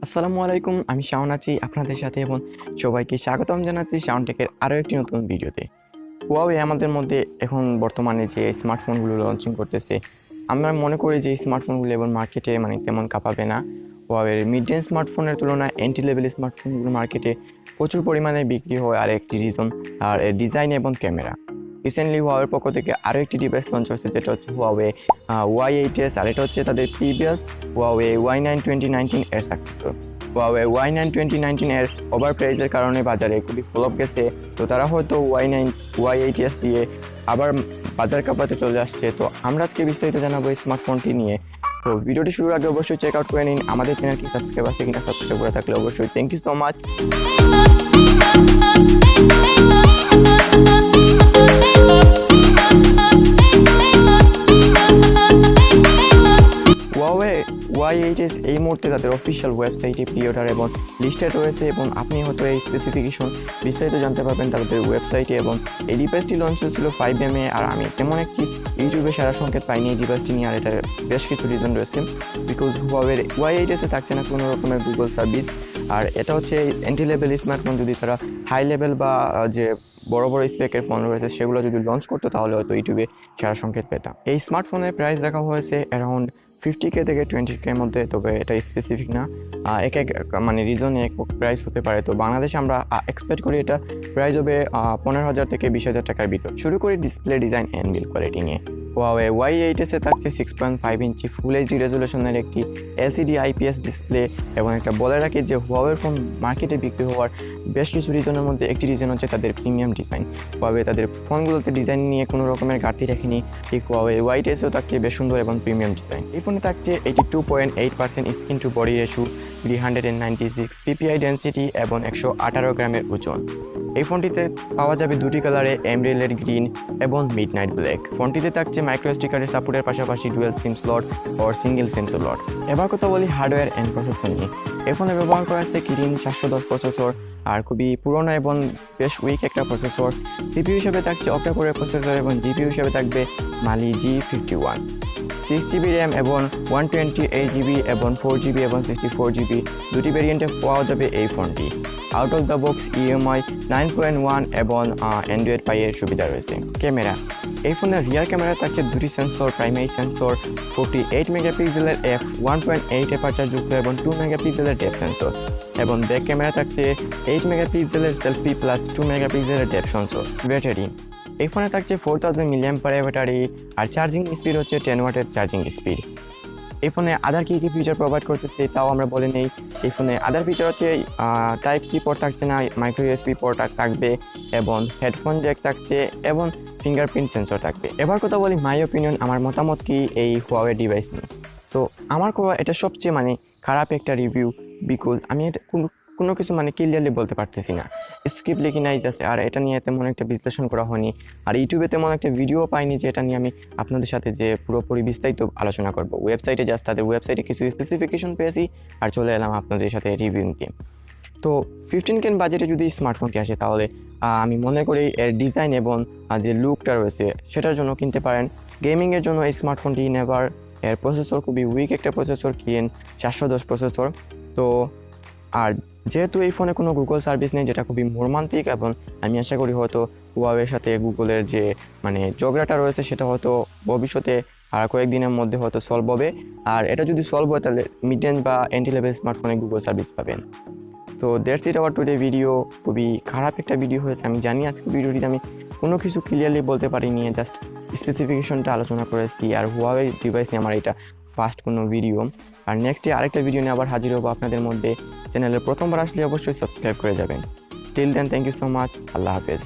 আসসালামু আলাইকুম, আমি শাওন আছি আপনাদের সাথে এবং সবাইকে স্বাগতম জানাচ্ছি শাওন টেকের আরও একটি নতুন ভিডিওতে। হুয়াওয়ে আমাদের মধ্যে এখন বর্তমানে যে স্মার্টফোনগুলো লঞ্চিং করতেছে, আমরা মনে করি যে স্মার্টফোনগুলো এবং মার্কেটে তেমন কাঁপাবে না। হুয়াওয়ের মিড রেঞ্জ স্মার্টফোনের তুলনায় এন্ট্রি লেভেল স্মার্টফোনগুলো মার্কেটে প্রচুর পরিমাণে বিক্রি হয়, আর একটি রিজন আর এর ডিজাইন এবং ক্যামেরা। রিসেন্টলি হুয়াওয়ের পক্ষ থেকে আরও একটি ডিভাইস লঞ্চ হয়েছে, যেটা হচ্ছে হুয়াওয়ে Y8s, আর এটা হচ্ছে তাদের প্রিভিয়াস হুয়াওয়ে Y9 2019 এর সাকসেসর। হুয়াওয়ে Y9 2019 এর ওভার প্রাইজের কারণে বাজারে খুবই ফ্লপ গেছে, তো তারা হয়তো Y8s দিয়ে আবার বাজার কাঁপাতে চলে আসছে। তো আমরা আজকে বিস্তারিত জানাবো এই স্মার্টফোনটি নিয়ে। তো ভিডিওটি শুরুর আগে অবশ্যই চেক আউট করে নিন আমাদের চ্যানেলটি সাবস্ক্রাইব আছে কিনা, সাবস্ক্রাইব করে থাকলে অবশ্যই thank you so much. Huawei Y8s এই মুহূর্তে তাদের অফিসিয়াল ওয়েবসাইটে প্রি অর্ডার এবং লিস্টেড রয়েছে, এবং আপনি হয়তো এই স্পেসিফিকেশন বিস্তারিত জানতে পারবেন তাদের ওয়েবসাইটে। এবং এই ডিভাইসটি লঞ্চ হয়েছিল 5 মে, আর আমি তেমন একটি ইউটিউবে সারা সংকেত পাইনি এই ডিভাইসটি নিয়ে, আর এটার বেশ কিছু রিজন রয়েছে। বিকজ হুয়াওয়ের Y8s-এ থাকছে না কোনো রকমের গুগল সার্ভিস, আর এটা হচ্ছে এন্ট্রি লেভেল স্মার্টফোন। যদি তারা হাই লেভেল বা যে বড় বড় স্পেকের ফোন রয়েছে সেগুলো যদি লঞ্চ করতো, তাহলে হয়তো ইউটিউবে সারা সংকেত পেতাম। এই স্মার্টফোনের প্রাইস রাখা হয়েছে অ্যারাউন্ড 50K থেকে 20K এর মধ্যে, তবে এটা স্পেসিফিক না। এক এক রিজনে এক প্রাইস হতে পারে। তো বাংলাদেশে আমরা এক্সপেক্ট করি এটা প্রাইস হবে 15,000 থেকে 20,000 টাকার ভিতর। শুরু করি display design and build quality নিয়ে। হুয়াওয়ে Y8s-এ থাকছে 6.5 ইঞ্চি ফুল এইচডি রেজুলেশনের একটি এলসিডি IPS ডিসপ্লে, এবং একটা বলে রাখি যে হুয়াওয়ের ফোন মার্কেটে বিক্রি হওয়ার বেশ কিছু রিজনের মধ্যে একটি রিজন হচ্ছে তাদের প্রিমিয়াম ডিজাইন। হুয়াওয়ে তাদের ফোনগুলোতে ডিজাইন নিয়ে কোনো রকমের ঘাটতি রাখেনি, ঠিক হুয়াওয়ে Y8s-এও থাকছে বেশ সুন্দর এবং প্রিমিয়াম ডিজাইন। এই ফোনে থাকছে 82.8% screen to body ratio, 396 PPI density এবং 118 গ্রামের ওজন। এই ফোনটিতে পাওয়া যাবে দুটি কালারে, এমরেলের গ্রিন এবং মিডনাইট ব্ল্যাক। ফোনটিতে থাকছে মাইক্রো এসডি কার্ডের সাপোর্টের পাশাপাশি ডুয়েল সিম স্লট ও সিঙ্গেল সিম স্লট। এবার কথা বলি হার্ডওয়্যার অ্যান্ড প্রসেসর নিয়ে। এই ফোনে ব্যবহার করা আছে কিরিন 710 প্রসেসর, আর খুবই পুরনো এবং বেশ উইক একটা প্রসেসর। সিপিইউ হিসেবে থাকছে অক্টা কোরের প্রসেসর, এবং জিপিইউ হিসেবে থাকবে মালি G51। 6GB র্যাম এবং 128GB এবং 4GB এবং 64GB দুটি ভেরিয়েন্টে পাওয়া যাবে এই ফোনটি। Out of the box EMI 9.1 এবং অ্যান্ড্রয়েড পাইয়ের সুবিধা রয়েছে। ক্যামেরা, এই ফোনের রিয়ার ক্যামেরা থাকছে দুটি সেন্সর, প্রাইমারি সেন্সর 48 মেগাপিক্সেলের f1.8 অ্যাপারচার যুক্ত এবং 2 মেগাপিক্সেলের ডেপথ সেন্সর, এবং ব্যাক ক্যামেরা থাকছে 8 মেগাপিক্সেলের সেলফি প্লাস 2 মেগাপিক্সেলের ডেপথ সেন্সর। ব্যাটারি, এই ফোনে থাকছে 4000 mAh ব্যাটারি, আর চার্জিং স্পিড হচ্ছে 10 ওয়াটের চার্জিং স্পিড। এই ফোনে আদার কী ফিচার প্রোভাইড করতেছে তাও আমরা বলে নেই। এই ফোনে আদার ফিচার হচ্ছে টাইপ সি পোর্ট থাকছে না, মাইক্রো ইউএসবি পোর্ট থাকবে, এবং হেডফোন জ্যাক থাকছে, এবং ফিঙ্গারপ্রিন্ট সেন্সর থাকবে। এবার কথা বলি মাই অপিনিয়ন, আমার মতামত কি এই হুয়াওয়ে ডিভাইস নিয়ে। তো আমার এটা সবচেয়ে খারাপ একটা রিভিউ, বিকজ আমি এটা কোনো কিছু ক্লিয়ারলি বলতে পারতেছি না, স্ক্রিপ্ট লিখি নাই জাস্ট, আর এটা নিয়ে তেমন একটা বিশ্লেষণ করা হয়নি, আর ইউটিউবে তেমন একটা ভিডিও পাইনি যে এটা নিয়ে আমি আপনাদের সাথে যে পুরোপুরি বিস্তারিত আলোচনা করব। ওয়েবসাইটে জাস্ট তাদের ওয়েবসাইটে কিছু স্পেসিফিকেশন পেয়েছি আর চলে এলাম আপনাদের সাথে রিভিউ নিতে। তো 15K বাজেটে যদি স্মার্টফোনটি আসে, তাহলে আমি মনে করি এর ডিজাইন এবং যে লুকটা রয়েছে সেটার জন্য কিনতে পারেন। গেমিংয়ের জন্য এই স্মার্টফোনটি নেভার। এর প্রসেসর খুবই উইক একটা প্রসেসর, কিএন 710 প্রসেসর। তো আর যেহেতু এই ফোনে কোনো গুগল সার্ভিস নেই, যেটা খুবই মর্মান্তিক, এবং আমি আশা করি হয়তো হুয়াওয়ের সাথে গুগলের যে ঝগড়াটা রয়েছে সেটা হয়তো ভবিষ্যতে আর কয়েকদিনের মধ্যে হয়তো সলভ হবে। আর এটা যদি সলভ হয়, তাহলে মিড রেঞ্জ বা এন্ট্রি লেভেল স্মার্টফোনে গুগল সার্ভিস পাবেন। তো that's it hour today video. খুবই খারাপ একটা ভিডিও হয়েছে, আমি জানি। আজকে ভিডিওটিতে আমি কোনো কিছু ক্লিয়ারলি বলতে পারিনি, জাস্ট স্পেসিফিকেশনটা আলোচনা করেছি। আর হুয়াওয়ে ডিভাইস নিয়ে আমার এটা ফার্স্ট কোনো ভিডিও। আর নেক্সটে আরেকটা ভিডিও নিয়ে আবার হাজির হবো আপনাদের মধ্যে। চ্যানেলে প্রথমবার আসলে অবশ্যই সাবস্ক্রাইব করে যাবেন। Till then, thank you so much. আল্লাহ হাফেজ।